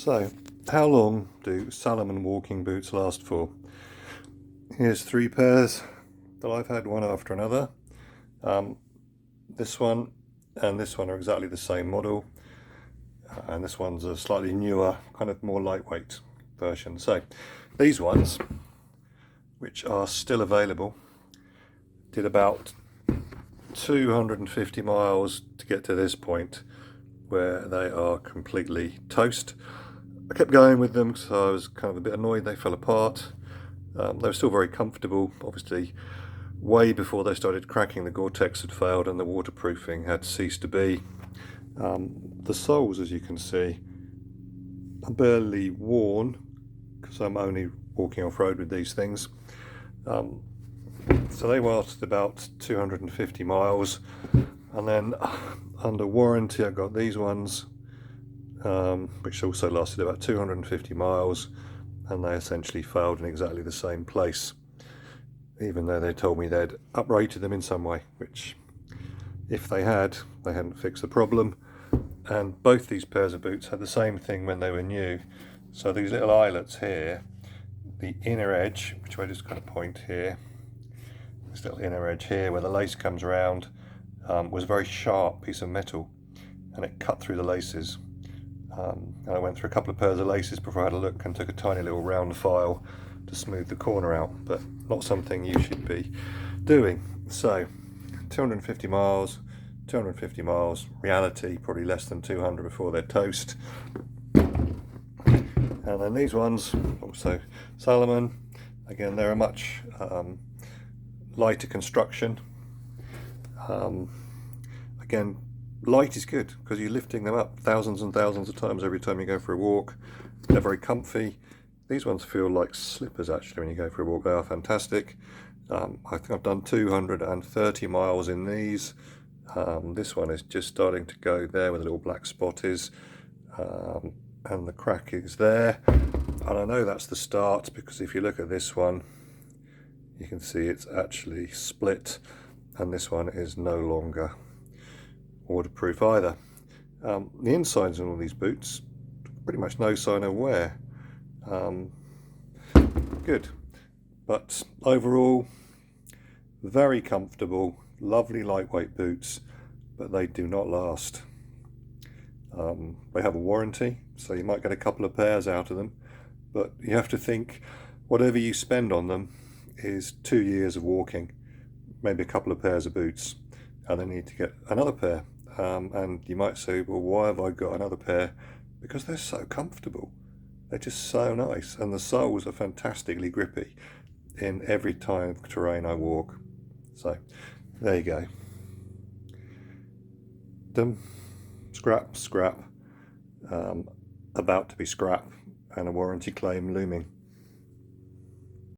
So, how long do Salomon walking boots last for? Here's 3 pairs that I've had one after another. This one and this one are exactly the same model, and this one's a slightly newer, kind of more lightweight version. So these ones, which are still available, did about 250 miles to get to this point where they are completely toast. I kept going with them because I was kind of a bit annoyed they fell apart. They were still very comfortable. Obviously, way before they started cracking, the GORE-TEX had failed and the waterproofing had ceased to be. The soles, as you can see, are barely worn because I'm only walking off-road with these things. So they lasted about 250 miles, and then under warranty I got these ones, which also lasted about 250 miles, and they essentially failed in exactly the same place, even though they told me they'd uprated them in some way, which, if they hadn't fixed the problem. And both these pairs of boots had the same thing when they were new. So these little eyelets here, the inner edge, which I just kind of point here, this little inner edge here where the lace comes around, was a very sharp piece of metal, and it cut through the laces. And I went through a couple of pairs of laces before I had a look and took a tiny little round file to smooth the corner out, but not something you should be doing. So 250 miles, 250 miles, reality probably less than 200 before they're toast. And then these ones, also Salomon, again they're a much lighter construction. Again, light is good because you're lifting them up thousands and thousands of times every time you go for a walk. They're very comfy. These ones feel like slippers actually when you go for a walk. They are fantastic. I think I've done 230 miles in these. This one is just starting to go there where the little black spot is, and the crack is there. And I know that's the start because if you look at this one, you can see it's actually split, and this one is no longer waterproof either. The insides on all these boots, pretty much no sign of wear. Good, but overall very comfortable, lovely lightweight boots, but they do not last. They have a warranty, so you might get a couple of pairs out of them, but you have to think whatever you spend on them is 2 years of walking, maybe a couple of pairs of boots, and then you need to get another pair. And you might say, well, why have I got another pair? Because they're so comfortable. They're just so nice, and the soles are fantastically grippy in every type of terrain I walk. So there you go. Scrap, about to be scrap, and a warranty claim looming.